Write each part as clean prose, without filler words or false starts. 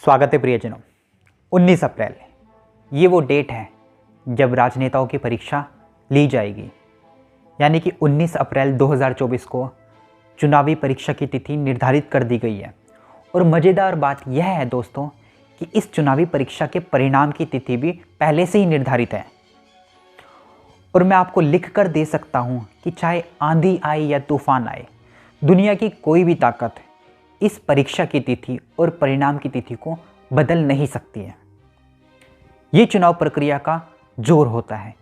स्वागत है प्रियजनों। 19 अप्रैल ये वो डेट है जब राजनेताओं की परीक्षा ली जाएगी, यानी कि 19 अप्रैल 2024 को चुनावी परीक्षा की तिथि निर्धारित कर दी गई है। और मज़ेदार बात यह है दोस्तों कि इस चुनावी परीक्षा के परिणाम की तिथि भी पहले से ही निर्धारित है। और मैं आपको लिख कर दे सकता हूँ कि चाहे आंधी आए या तूफान आए, दुनिया की कोई भी ताकत इस परीक्षा की तिथि और परिणाम की तिथि को बदल नहीं सकती है। ये चुनाव प्रक्रिया का जोर होता है।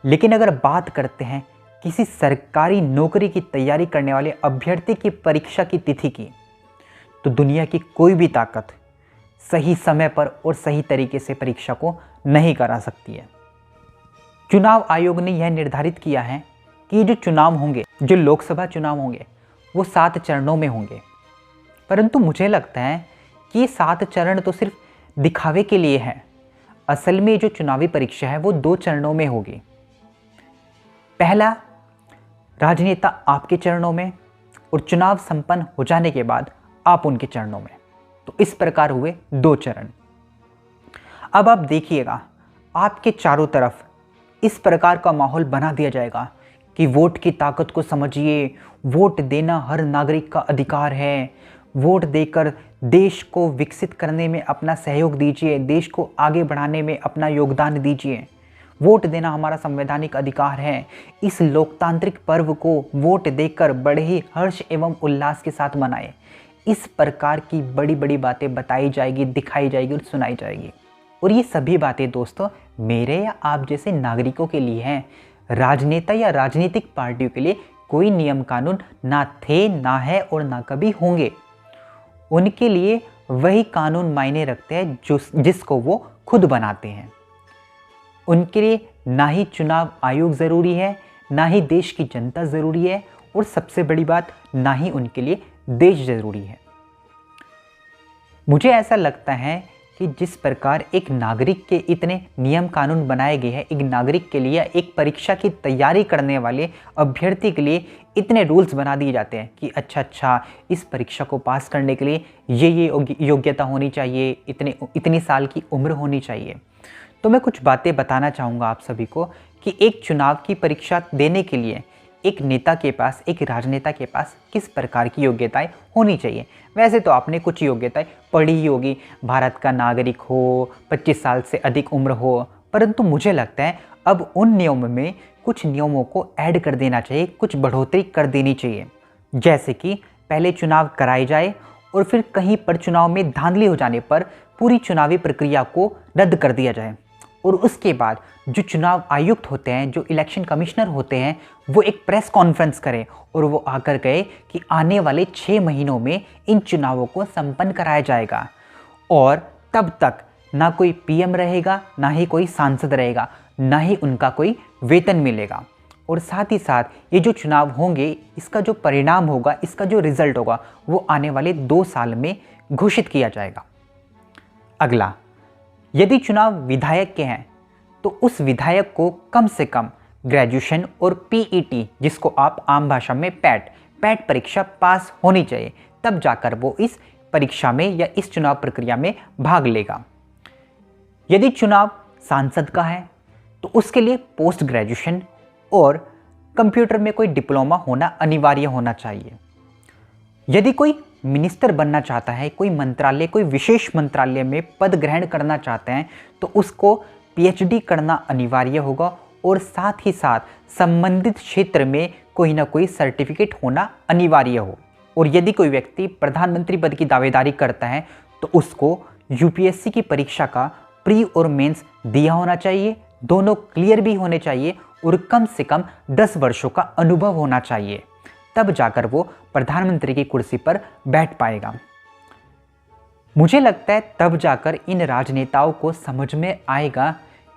लेकिन अगर बात करते हैं किसी सरकारी नौकरी की तैयारी करने वाले अभ्यर्थी की परीक्षा की तिथि की, तो दुनिया की कोई भी ताकत सही समय पर और सही तरीके से परीक्षा को नहीं करा सकती है। चुनाव आयोग ने यह निर्धारित किया है कि जो चुनाव होंगे, जो लोकसभा चुनाव होंगे, वो 7 चरणों में होंगे। परंतु मुझे लगता है कि ये 7 चरण तो सिर्फ दिखावे के लिए है। असल में जो चुनावी परीक्षा है वो 2 चरणों में होगी। पहला, राजनेता आपके चरणों में, और चुनाव संपन्न हो जाने के बाद आप उनके चरणों में। तो इस प्रकार हुए 2 चरण। अब आप देखिएगा, आपके चारों तरफ इस प्रकार का माहौल बना दिया जाएगा कि वोट की ताकत को समझिए, वोट देना हर नागरिक का अधिकार है, वोट देकर देश को विकसित करने में अपना सहयोग दीजिए, देश को आगे बढ़ाने में अपना योगदान दीजिए, वोट देना हमारा संवैधानिक अधिकार है। इस लोकतांत्रिक पर्व को वोट देकर बड़े ही हर्ष एवं उल्लास के साथ मनाएं। इस प्रकार की बड़ी बड़ी बातें बताई जाएगी, दिखाई जाएगी और सुनाई जाएगी। और ये सभी बातें दोस्तों मेरे या आप जैसे नागरिकों के लिए हैं। राजनेता या राजनीतिक पार्टियों के लिए कोई नियम कानून ना थे, ना है और ना कभी होंगे। उनके लिए वही कानून मायने रखते हैं जिसको वो खुद बनाते हैं। उनके लिए ना ही चुनाव आयोग ज़रूरी है, ना ही देश की जनता ज़रूरी है, और सबसे बड़ी बात, ना ही उनके लिए देश ज़रूरी है। मुझे ऐसा लगता है कि जिस प्रकार एक नागरिक के इतने नियम कानून बनाए गए हैं, एक नागरिक के लिए, एक परीक्षा की तैयारी करने वाले अभ्यर्थी के लिए इतने रूल्स बना दिए जाते हैं कि अच्छा इस परीक्षा को पास करने के लिए ये योग्यता होनी चाहिए, इतनी साल की उम्र होनी चाहिए। तो मैं कुछ बातें बताना चाहूँगा आप सभी को कि एक चुनाव की परीक्षा देने के लिए एक नेता के पास, एक राजनेता के पास किस प्रकार की योग्यताएं होनी चाहिए। वैसे तो आपने कुछ योग्यताएं पढ़ी ही होगी, भारत का नागरिक हो, 25 साल से अधिक उम्र हो, परंतु मुझे लगता है अब उन नियमों में कुछ नियमों को ऐड कर देना चाहिए, कुछ बढ़ोतरी कर देनी चाहिए। जैसे कि पहले चुनाव कराए जाए और फिर कहीं पर चुनाव में धांधली हो जाने पर पूरी चुनावी प्रक्रिया को रद्द कर दिया जाए। और उसके बाद जो चुनाव आयुक्त होते हैं, जो इलेक्शन कमिश्नर होते हैं, वो एक प्रेस कॉन्फ्रेंस करें और वो आकर कहे कि आने वाले 6 महीनों में इन चुनावों को संपन्न कराया जाएगा। और तब तक ना कोई पीएम रहेगा, ना ही कोई सांसद रहेगा, ना ही उनका कोई वेतन मिलेगा। और साथ ही साथ ये जो चुनाव होंगे, इसका जो परिणाम होगा, इसका जो रिजल्ट होगा, वो आने वाले 2 साल में घोषित किया जाएगा। अगला, यदि चुनाव विधायक के हैं तो उस विधायक को कम से कम ग्रेजुएशन और पीईटी, जिसको आप आम भाषा में पैट परीक्षा पास होनी चाहिए, तब जाकर वो इस परीक्षा में या इस चुनाव प्रक्रिया में भाग लेगा। यदि चुनाव सांसद का है तो उसके लिए पोस्ट ग्रेजुएशन और कंप्यूटर में कोई डिप्लोमा होना अनिवार्य होना चाहिए। यदि कोई मिनिस्टर बनना चाहता है, कोई मंत्रालय, कोई विशेष मंत्रालय में पद ग्रहण करना चाहते हैं, तो उसको पीएचडी करना अनिवार्य होगा और साथ ही साथ संबंधित क्षेत्र में कोई ना कोई सर्टिफिकेट होना अनिवार्य हो। और यदि कोई व्यक्ति प्रधानमंत्री पद की दावेदारी करता है तो उसको यूपीएससी की परीक्षा का प्री और मेंस दिया होना चाहिए, दोनों क्लियर भी होने चाहिए और कम से कम 10 वर्षों का अनुभव होना चाहिए। तब जाकर वो प्रधानमंत्री की कुर्सी पर बैठ पाएगा। मुझे लगता है तब जाकर इन राजनेताओं को समझ में आएगा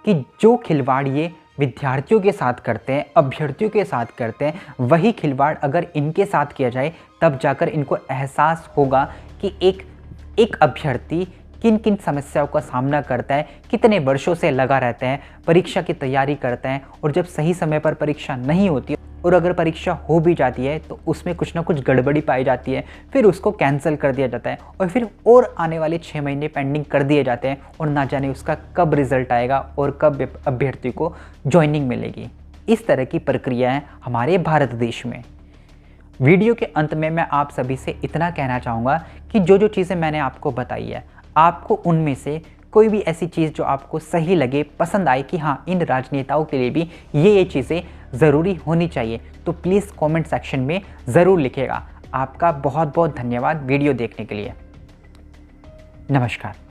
कि जो खिलवाड़ ये विद्यार्थियों के साथ करते हैं, अभ्यर्थियों के साथ करते हैं, वही खिलवाड़ अगर इनके साथ किया जाए, तब जाकर इनको एहसास होगा कि एक अभ्यर्थी किन किन समस्याओं का सामना करता है, कितने वर्षों से लगा रहता है, परीक्षा की तैयारी करता है, और जब सही समय पर परीक्षा नहीं होती और अगर परीक्षा हो भी जाती है तो उसमें कुछ ना कुछ गड़बड़ी पाई जाती है, फिर उसको कैंसिल कर दिया जाता है और फिर और आने वाले 6 महीने पेंडिंग कर दिए जाते हैं और ना जाने उसका कब रिजल्ट आएगा और कब अभ्यर्थी को ज्वाइनिंग मिलेगी। इस तरह की प्रक्रिया है हमारे भारत देश में। वीडियो के अंत में मैं आप सभी से इतना कहना चाहूँगा कि जो जो चीज़ें मैंने आपको बताई है, आपको उनमें से कोई भी ऐसी चीज़ जो आपको सही लगे, पसंद आए कि हाँ इन राजनेताओं के लिए भी ये चीज़ें ज़रूरी होनी चाहिए, तो प्लीज़ कमेंट सेक्शन में ज़रूर लिखिएगा। आपका बहुत बहुत धन्यवाद वीडियो देखने के लिए। नमस्कार।